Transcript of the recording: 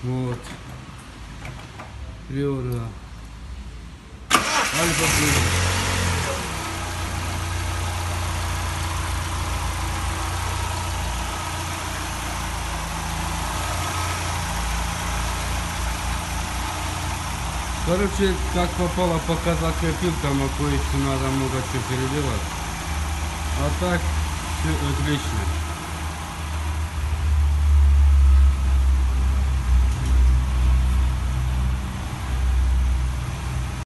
Вот. Приора. Альфа плюс. Короче, как попало, пока закрепил, там кое-что надо много чего переделать. А так, все отлично.